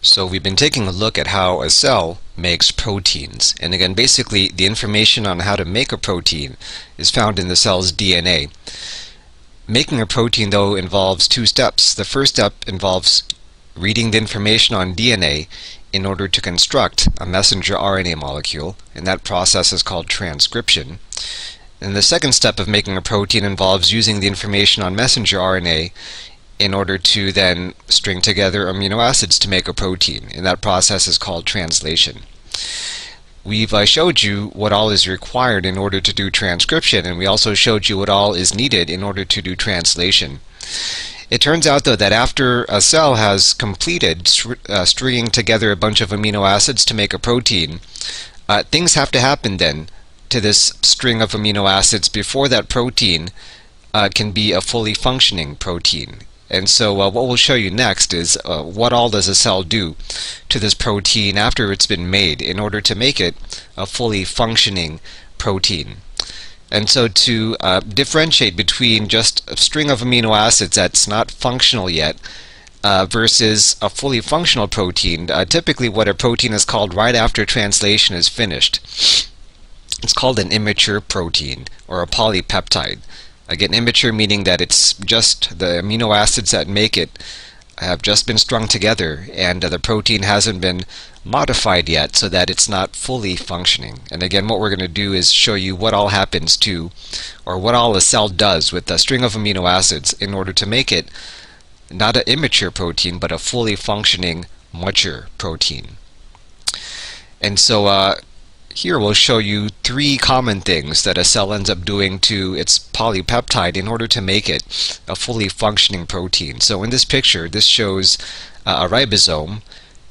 So we've been taking a look at how a cell makes proteins. And again, basically the information on how to make a protein is found in the cell's DNA. Making a protein, though, involves two steps. The first step involves reading the information on DNA in order to construct a messenger RNA molecule, and that process is called transcription. And the second step of making a protein involves using the information on messenger RNA in order to then string together amino acids to make a protein, and that process is called translation. We've showed you what all is required in order to do transcription, and we also showed you what all is needed in order to do translation. It turns out, though, that after a cell has completed stringing together a bunch of amino acids to make a protein, things have to happen then to this string of amino acids before that protein can be a fully functioning protein. And so what we'll show you next is what all does a cell do to this protein after it's been made in order to make it a fully functioning protein. And so to differentiate between just a string of amino acids that's not functional yet versus a fully functional protein, typically what a protein is called right after translation is finished. It's called an immature protein or a polypeptide. Again, immature meaning that it's just the amino acids that make it have just been strung together, and the protein hasn't been modified yet so that it's not fully functioning. And again, what we're going to do is show you what all happens to, or what all a cell does with a string of amino acids in order to make it not an immature protein, but a fully functioning mature protein. And so here we'll show you three common things that a cell ends up doing to its polypeptide in order to make it a fully functioning protein. So in this picture, this shows a ribosome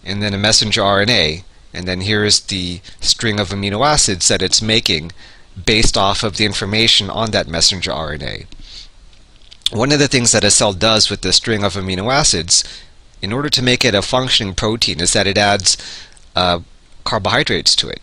and then a messenger RNA, and then here is the string of amino acids that it's making based off of the information on that messenger RNA. One of the things that a cell does with the string of amino acids in order to make it a functioning protein is that it adds carbohydrates to it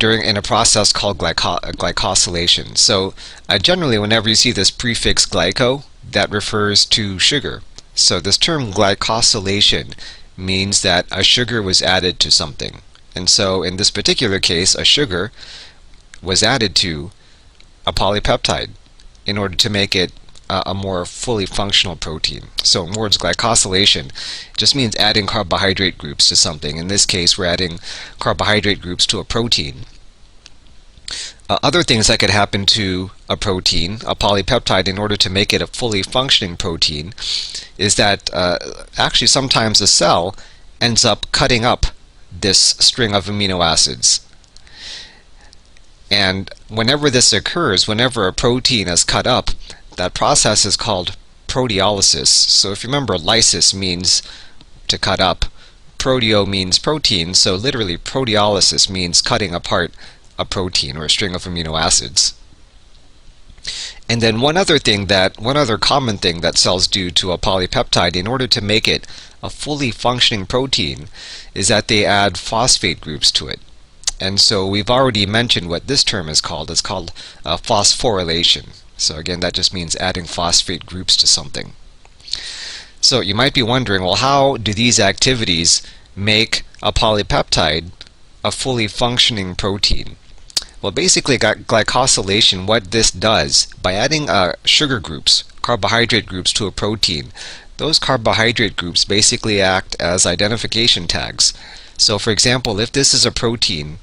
in a process called glycosylation. So generally whenever you see this prefix glyco, that refers to sugar. So this term glycosylation means that a sugar was added to something. And so in this particular case, a sugar was added to a polypeptide in order to make it a more fully functional protein. So in words, glycosylation just means adding carbohydrate groups to something. In this case, we're adding carbohydrate groups to a protein. Other things that could happen to a protein, a polypeptide, in order to make it a fully functioning protein is that actually sometimes a cell ends up cutting up this string of amino acids. And whenever this occurs, whenever a protein is cut up, that process is called proteolysis. So if you remember, lysis means to cut up, proteo means protein, so literally proteolysis means cutting apart a protein or a string of amino acids. And then one other common thing that cells do to a polypeptide in order to make it a fully functioning protein is that they add phosphate groups to it. And so we've already mentioned what this term is called. It's called phosphorylation. So again, that just means adding phosphate groups to something. So you might be wondering, well, how do these activities make a polypeptide a fully functioning protein? Well, basically, glycosylation, what this does, by adding sugar groups, carbohydrate groups to a protein, those carbohydrate groups basically act as identification tags. So for example, if this is a protein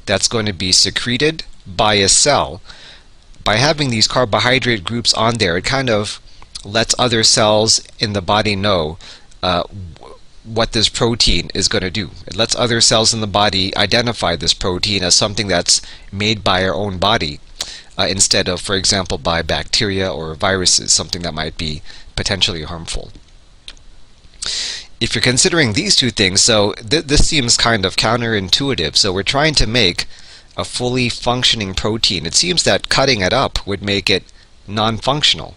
that's going to be secreted by a cell, by having these carbohydrate groups on there, it kind of lets other cells in the body know what this protein is going to do. It lets other cells in the body identify this protein as something that's made by our own body instead of, for example, by bacteria or viruses, something that might be potentially harmful. If you're considering these two things, so this seems kind of counterintuitive. So we're trying to make a fully functioning protein. It seems that cutting it up would make it non-functional.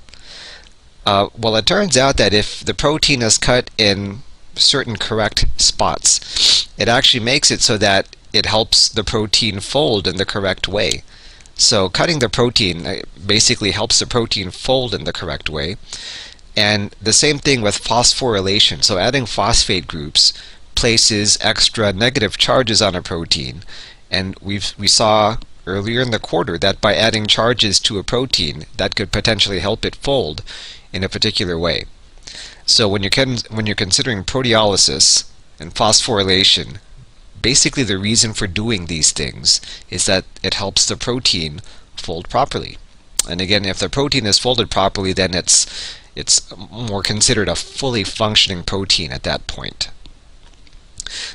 Well, it turns out that if the protein is cut in certain correct spots, it actually makes it so that it helps the protein fold in the correct way. So cutting the protein basically helps the protein fold in the correct way. And the same thing with phosphorylation. So adding phosphate groups places extra negative charges on a protein, and we saw earlier in the quarter that by adding charges to a protein, that could potentially help it fold in a particular way. So when you're considering proteolysis and phosphorylation, basically the reason for doing these things is that it helps the protein fold properly. And again, if the protein is folded properly, then it's more considered a fully functioning protein at that point.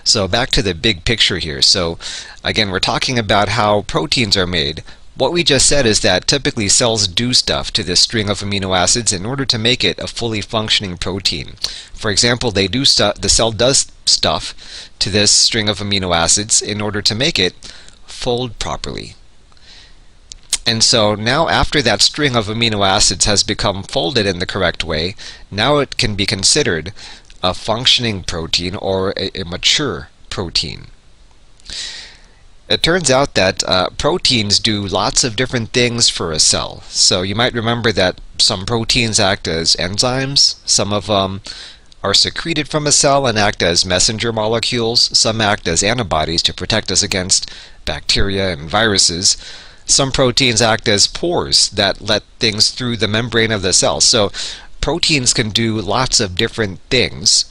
So back to the big picture here. So again, we're talking about how proteins are made. What we just said is that typically cells do stuff to this string of amino acids in order to make it a fully functioning protein. For example, the cell does stuff to this string of amino acids in order to make it fold properly. And so now after that string of amino acids has become folded in the correct way, now it can be considered a functioning protein or a mature protein. It turns out that proteins do lots of different things for a cell. So you might remember that some proteins act as enzymes, some of them are secreted from a cell and act as messenger molecules, some act as antibodies to protect us against bacteria and viruses. Some proteins act as pores that let things through the membrane of the cell. So proteins can do lots of different things,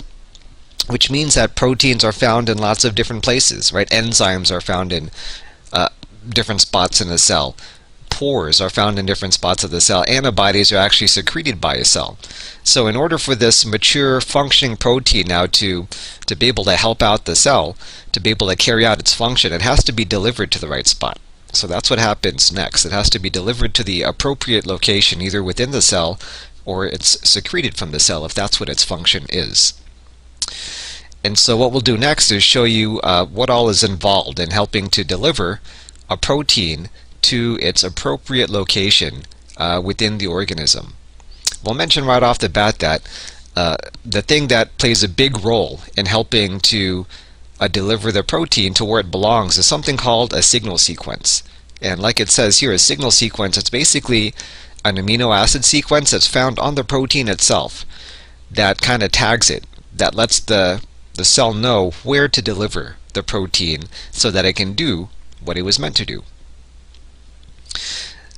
which means that proteins are found in lots of different places, right? Enzymes are found in different spots in the cell. Pores are found in different spots of the cell. Antibodies are actually secreted by a cell. So in order for this mature functioning protein now to be able to help out the cell, to be able to carry out its function, it has to be delivered to the right spot. So that's what happens next. It has to be delivered to the appropriate location, either within the cell or it's secreted from the cell if that's what its function is. And so what we'll do next is show you what all is involved in helping to deliver a protein to its appropriate location within the organism. We'll mention right off the bat that the thing that plays a big role in helping to deliver the protein to where it belongs is something called a signal sequence. And like it says here, a signal sequence, it's basically an amino acid sequence that's found on the protein itself that kind of tags it, that lets the cell know where to deliver the protein so that it can do what it was meant to do.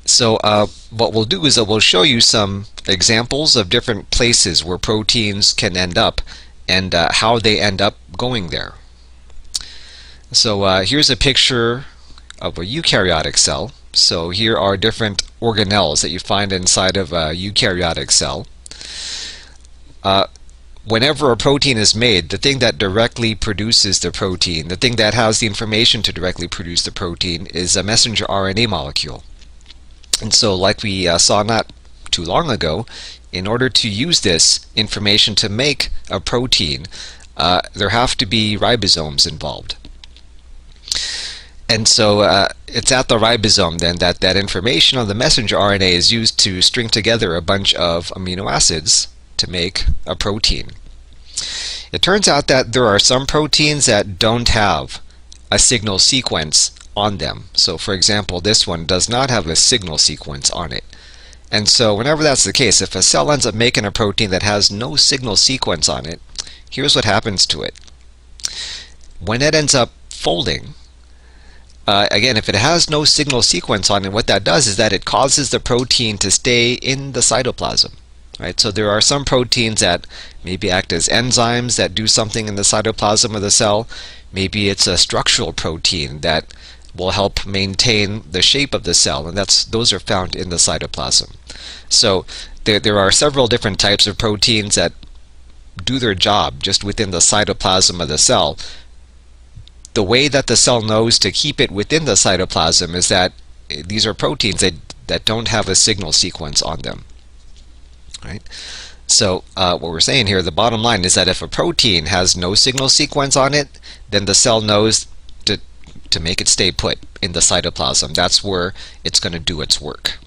So what we'll do is that we'll show you some examples of different places where proteins can end up and how they end up going there. So here's a picture of a eukaryotic cell. So here are different organelles that you find inside of a eukaryotic cell. Whenever a protein is made, the thing that directly produces the protein, the thing that has the information to directly produce the protein, is a messenger RNA molecule. And so like we saw not too long ago, in order to use this information to make a protein, there have to be ribosomes involved. And so it's at the ribosome then that information on the messenger RNA is used to string together a bunch of amino acids to make a protein. It turns out that there are some proteins that don't have a signal sequence on them. So for example, this one does not have a signal sequence on it. And so whenever that's the case, if a cell ends up making a protein that has no signal sequence on it, here's what happens to it. When it ends up folding, again, if it has no signal sequence on it, what that does is that it causes the protein to stay in the cytoplasm. Right? So there are some proteins that maybe act as enzymes that do something in the cytoplasm of the cell. Maybe it's a structural protein that will help maintain the shape of the cell, and those are found in the cytoplasm. So there are several different types of proteins that do their job just within the cytoplasm of the cell. The way that the cell knows to keep it within the cytoplasm is that these are proteins that don't have a signal sequence on them. Right? So what we're saying here, the bottom line is that if a protein has no signal sequence on it, then the cell knows to make it stay put in the cytoplasm. That's where it's going to do its work.